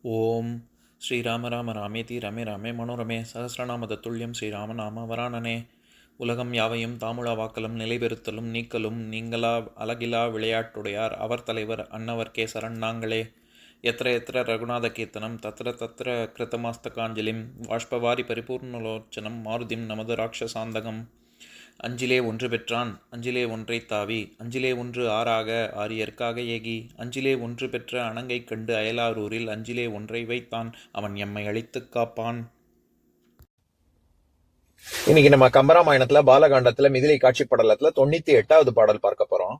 ஓம் ஸ்ரீராம ராம ராமேதி ரமே ராமே மனோரமே சகசிரநாம தத்துல்யம் ஸ்ரீராமநாம வராணனே. உலகம் யாவையும் தாமுழா வாக்கலும் நிலைபெறுத்தலும் நீக்கலும் நீங்களா அழகிலா விளையாட்டுடையார் அவர் தலைவர் அன்னவர் கேசரன் நாங்களே. எத்திர எத்திர ரகுநாத கீர்த்தனம் தத்திர தத்திர கிருத்தமாஸ்தகாஞ்சலிம் வாஷ்பவாரி பரிபூர்ணலோச்சனம் மாருதிம் நமது ராட்சசாந்தகம். அஞ்சிலே ஒன்று பெற்றான் அஞ்சிலே ஒன்றை தாவி அஞ்சிலே ஒன்று ஆறாக ஆரியர்க்காக ஏகி அஞ்சிலே ஒன்று பெற்ற அணங்கை கண்டு அயலாரூரில் அஞ்சிலே ஒன்றை வைத்தான் அவன் எம்மை அழித்துக் காப்பான். இன்னைக்கு நம்ம கம்பராமாயணத்துல பாலகாண்டத்துல மிதிலை காட்சி படலத்துல 98வது பாடல் பார்க்க போறோம்.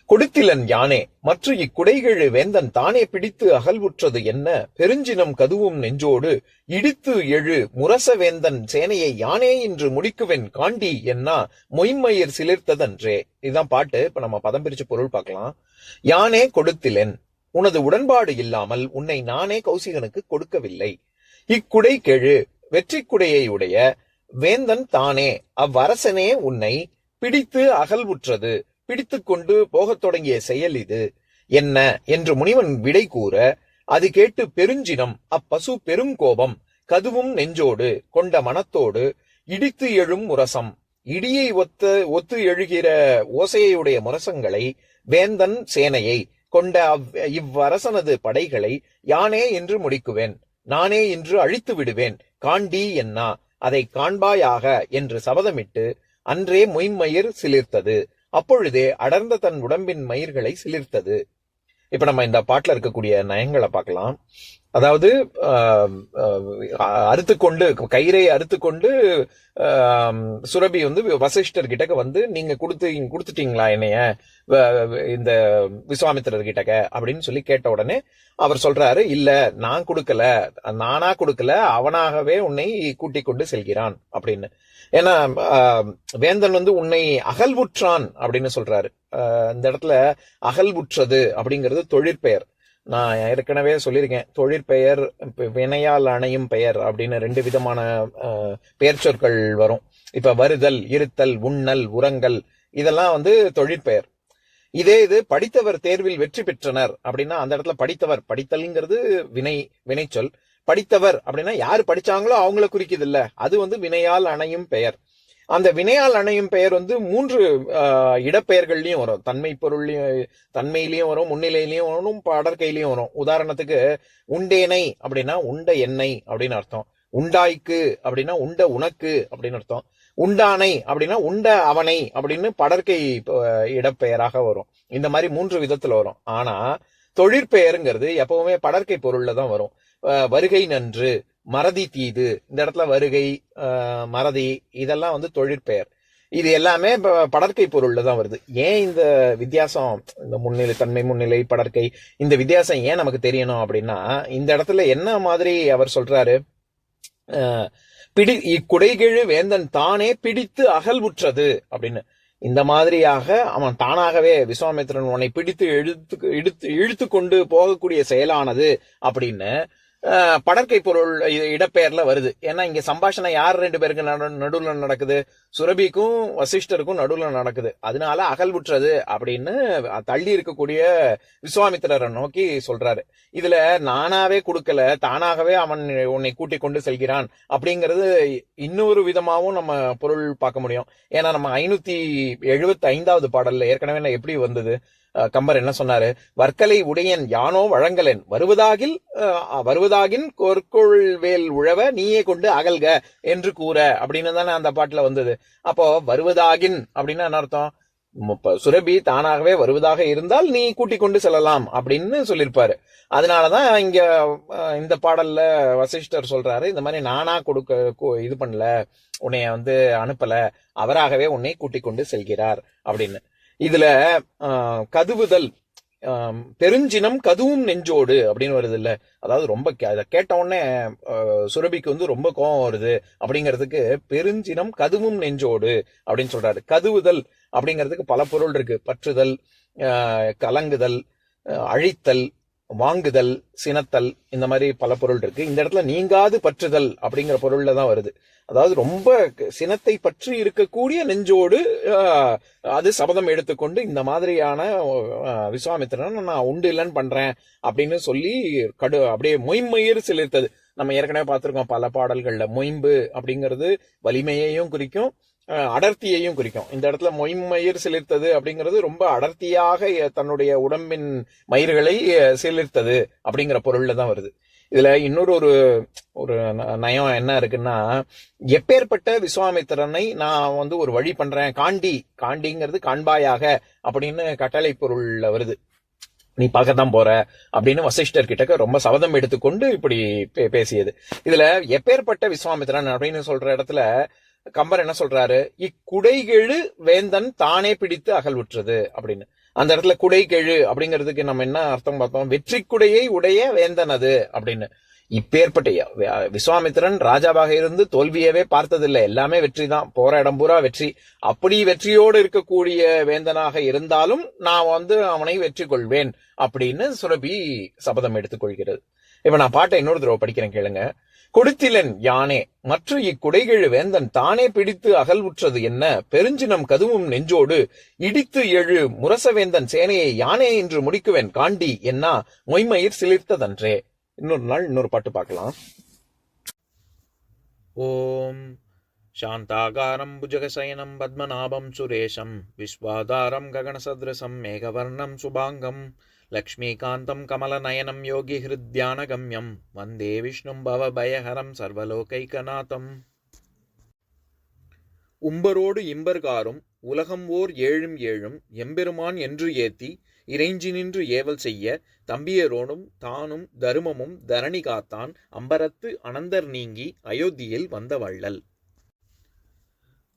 கொடுத்திலன் யானே மற்ற இக்குடைகழு வேந்தன் தானே பிடித்து அகல்வுற்றது என்ன பெருஞ்சினம் கதுவும் நெஞ்சோடு இடித்து எழு முரச வேந்தன் சேனையை யானே இன்று முடிக்குவென் காண்டி என்ன மொய்மயிர் சிலிர்த்ததன்றே. இதுதான் பாட்டு. இப்ப நம்ம பதம் பிரிச்சு பொருள் பார்க்கலாம். யானே கொடுத்திலன், உனது உடன்பாடு இல்லாமல் உன்னை நானே கௌசிகனுக்கு கொடுக்கவில்லை. இக்குடை கெழு, வெற்றி குடையை உடைய வேந்தன் தானே, அவ்வரசனே உன்னை பிடித்து அகல்வுற்றது, பிடித்து கொண்டு போகத் தொடங்கிய செயல் இது என்ன என்று முனிவன் விடை கூற, அது கேட்டு பெருஞ்சினம் அப்பசு பெருங்கோபம் கதுவும் நெஞ்சோடு கொண்ட மனத்தோடு இடித்து எழும் முரசம், இடியை ஒத்து எழுகிற ஓசையுடைய முரசங்களை வேந்தன் சேனையை கொண்ட இவ்வரசனது படைகளை யானே என்று முடிக்குவேன், நானே என்று அழித்து விடுவேன், காண்டி என்னா அதை காண்பாயாக என்று சபதமிட்டு அன்றே மொய்மயிர் சிலிர்த்தது, அப்பொழுதே அடர்ந்த தன் உடம்பின் மயிர்களை சிலிர்த்தது. இப்ப நம்ம இந்த பாட்டுல இருக்கக்கூடிய நயங்களை பார்க்கலாம். அதாவது அறுத்துக்கொண்டு கயிறை அறுத்துக்கொண்டு சுரபி வசிஷ்டர் கிட்டக்க வந்து நீங்க கொடுத்துட்டீங்களா என்னைய இந்த விஸ்வாமித்திரர் கிட்டக்க அப்படின்னு சொல்லி கேட்ட உடனே அவர் சொல்றாரு, இல்ல நான் கொடுக்கல, நானா கொடுக்கல, அவனாகவே உன்னை கூட்டிக் கொண்டு செல்கிறான் அப்படின்னு. ஏன்னா வேந்தன் உன்னை அகல்வுற்றான் அப்படின்னு சொல்றாரு. இந்த இடத்துல அகல்வுற்றது அப்படிங்கிறது தொழிற்பெயர். நான் ஏற்கனவே சொல்லியிருக்கேன், தொழிற்பெயர் வினையால் அணையும் பெயர் அப்படின்னு 2 விதமான பெயர் சொற்கள் வரும். இப்ப வருதல், இருத்தல், உண்ணல், உறங்கல் இதெல்லாம் தொழிற்பெயர். இது படித்தவர் தேர்வில் வெற்றி பெற்றனர் அப்படின்னா அந்த இடத்துல படித்தவர், படித்தல்ங்கிறது வினைச்சொல். படித்தவர் அப்படின்னா யாரு படிச்சாங்களோ அவங்கள குறிக்குது இல்ல, அது வினையால் அணையும் பெயர். அந்த வினையால் அணையும் பெயர் 3 இடப்பெயர்கள்லயும் வரும். தன்மை பொருள்லயும், தன்மையிலயும் வரும், முன்னிலையிலயும் வரும், படற்கையிலயும் வரும். உதாரணத்துக்கு உண்டேனை அப்படின்னா உண்ட எண்ணெய் அப்படின்னு அர்த்தம். உண்டாய்க்கு அப்படின்னா உண்ட உனக்கு அப்படின்னு அர்த்தம். உண்டானை அப்படின்னா உண்ட அவனை அப்படின்னு படற்கை இடப்பெயராக வரும். இந்த மாதிரி 3 விதத்துல வரும். ஆனா தொழிற்பெயருங்கிறது எப்பவுமே படற்கை பொருள்ல தான் வரும். வருகை நன்று, மறதி தீது, இந்த இடத்துல வருகை, மறதி இதெல்லாம் தொழிற்பெயர். இது எல்லாமே படற்கை பொருள்ல தான் வருது. ஏன் இந்த வித்தியாசம், இந்த முன்னிலை, தன்மை, முன்னிலை, படற்கை, இந்த வித்தியாசம் ஏன் நமக்கு தெரியணும் அப்படின்னா, இந்த இடத்துல என்ன மாதிரி அவர் சொல்றாரு, இக்குடைகெழு வேந்தன் தானே பிடித்து அகல்வுற்றது அப்படின்னு. இந்த மாதிரியாக அவன் தானாகவே விஸ்வாமித்திரன் உன்னை பிடித்து இழுத்து கொண்டு போகக்கூடிய செயலானது அப்படின்னு படற்கை பொருள் இடப்பெயர்ல வருது. ஏன்னா இங்க சம்பாஷணை யார் 2 பேருக்கு நடுவுல நடக்குது, சுரபிக்கும் வசிஷ்டருக்கும் நடுவுல நடக்குது. அதனால அகல்வுற்றது அப்படின்னு தள்ளி இருக்கக்கூடிய விஸ்வாமித்திரரை நோக்கி சொல்றாரு. இதுல நானாவே கொடுக்கல, தானாகவே அவன் உன்னை கூட்டிக் கொண்டு செல்கிறான் அப்படிங்கிறது இன்னொரு விதமாவும் நம்ம பொருள் பார்க்க முடியும். ஏன்னா நம்ம 575வது பாடல்ல ஏற்கனவே எப்படி வந்தது, கம்பர் என்ன சொன்னாரு, வர்க்கலை உடையன் யானோ வழங்கலன் வருவதாகின் கொற்கொள்வேல் உழவ நீயே கொண்டு அகல்க என்று கூற அப்படின்னு தானே அந்த பாட்டுல வந்தது. அப்போ வருவதாகின் அப்படின்னா என்ன அர்த்தம், சுரபி தானாகவே வருவதாக இருந்தால் நீ கூட்டிக் கொண்டு செல்லலாம் அப்படின்னு சொல்லியிருப்பாரு. அதனாலதான் இங்க இந்த பாடல்ல வசிஷ்டர் சொல்றாரு, இந்த மாதிரி நானா இது பண்ணல, உன்னைய அனுப்பல, அவராகவே உன்னை கூட்டிக் கொண்டு செல்கிறார் அப்படின்னு. இதுல கதுவுதல், பெருஞ்சினம் கதுவும் நெஞ்சோடு அப்படின்னு வருது இல்ல, அதாவது ரொம்ப அதை கேட்ட உடனே சுரபிக்கு ரொம்ப கோபம் வருது அப்படிங்கிறதுக்கு பெருஞ்சினம் கதுவும் நெஞ்சோடு அப்படின்னு சொல்றாரு. கதுவுதல் அப்படிங்கிறதுக்கு பல பொருள் இருக்கு. பற்றுதல், கலங்குதல், அழித்தல், வாங்குதல், சினத்தல், இந்த மாதிரி பல பொருள் இருக்கு. இந்த இடத்துல நீங்காது பற்றுதல் அப்படிங்கிற பொருள்ல தான் வருது. அதாவது ரொம்ப சினத்தை பற்றி இருக்கக்கூடிய நெஞ்சோடு அது சபதம் எடுத்துக்கொண்டு இந்த மாதிரியான விஸ்வாமித்திரன் நான் உண்டு இல்லைன்னு பண்றேன் அப்படின்னு சொல்லி அப்படியே மொய்மயிர் சிலிர்த்தது. நம்ம ஏற்கனவே பார்த்திருக்கோம் பல பாடல்கள்ல. மொயம்பு அப்படிங்கிறது வலிமையையும் குறிக்கும், அடர்த்தியையும் குறிக்கும். இந்த இடத்துல மொய்மயிர் சிலிர்த்தது அப்படிங்கிறது ரொம்ப அடர்த்தியாக தன்னுடைய உடம்பின் மயிர்களை சிலிர்த்தது அப்படிங்கிற பொருள்ல தான் வருது. இதுல இன்னொரு ஒரு நயம் என்ன இருக்குன்னா, எப்பேற்பட்ட விஸ்வாமித்திரனை நான் ஒரு வழி பண்றேன், காண்டிங்கிறது காண்பாயாக அப்படின்னு கட்டளை பொருள்ல வருது. நீ பார்க்கத்தான் போற அப்படின்னு வசிஷ்டர் கிட்ட ரொம்ப சபதம் எடுத்துக்கொண்டு இப்படி பேசியது. இதுல எப்பேற்பட்ட விஸ்வாமித்திரன் அப்படின்னு சொல்ற இடத்துல கம்பர் என்ன சொல்றாரு, இக்குடைகெழு வேந்தன் தானே பிடித்து அகல்வுற்றது அப்படின்னு. அந்த இடத்துல குடைகெழு அப்படிங்கிறதுக்கு நம்ம என்ன அர்த்தம் பார்த்தோம், வெற்றி குடையை உடைய வேந்தன் அது அப்படின்னு. இப்பேற்பட்ட விஸ்வாமித்திரன் ராஜாவாக இருந்து தோல்வியவே பார்த்ததில்லை, எல்லாமே வெற்றி தான், போற இடம் பூரா வெற்றி. அப்படி வெற்றியோடு இருக்கக்கூடிய வேந்தனாக இருந்தாலும் நான் அவனை வெற்றி கொள்வேன் அப்படின்னு சுரபி சபதம் எடுத்துக்கொள்கிறது. இப்ப நான் பாட்டை இன்னொரு தடவை படிக்கிறேன் கேளுங்க. கொடுத்திலன் யானே மற்ற இக்குடைகெழு வேந்தன் தானே பிடித்து அகல்வுற்றது என்ன, பெருஞ்சினம் கதுவும் நெஞ்சோடு இடித்து எழு முரசவேந்தன் சேனையை யானே என்று முடிக்குவேன் காண்டி என்ன மொய்மயிர் சிலிர்த்ததன்றே. இன்னொரு நாள் இன்னொரு பாட்டு பார்க்கலாம். ஓம் சாந்தாகாரம் புஜகசயனம் பத்மநாபம் சுரேஷம் விஸ்வாதாரம் ககனசத்ரசம் மேகவர்ணம் சுபாங்கம் லக்ஷ்மீகாந்தம் கமலநயனம் யோகி ஹிருத்யானகம்யம் வந்தே விஷ்ணும் பவபயஹரம் சர்வலோகைகநாதம். உம்பரோடு இம்பர்காரும் உலகம் ஓர் ஏழும் ஏழும் எம்பெருமான் என்று ஏத்தி இறைஞ்சி நின்று ஏவல் செய்ய தம்பியரோடும் தானும் தருமமும் தரணி காத்தான் அம்பரத்து அனந்தர் நீங்கி அயோத்தியில் வந்த வள்ளல்.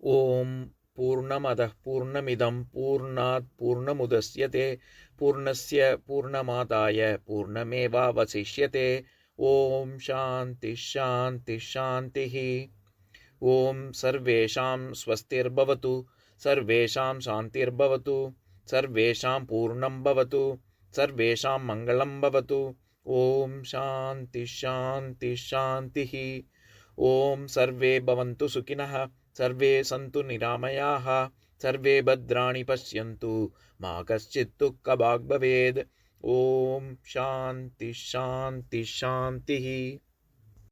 ஓம் பூர்ணமதః பூர்ணமிதம் பூர்ணாத் பூர்ணமுதஸ்யதே பூர்ணஸ்ய பூர்ணமாதாய பூர்ணமேவாவசிஷ்யதே. ஓம் சாந்தி சாந்தி சாந்திः. ஓம் சர்வேஷாம் ஸ்வஸ்திர்பவது சர்வேஷாம் சாந்திர்பவது சர்வேஷாம் பூர்ணம் பவது சர்வேஷாம் மங்களம் பவது. ஓம் சாந்தி சாந்தி சாந்திः. ஓம் சர்வே பவந்து சுகினः சர்வே சந்து நிராமயாः சர்வே பத்ராணி பஷ்யந்து மா கஷ்சித் துக்கபாக் பவேத். ஓம் சாந்தி சாந்தி சாந்திः.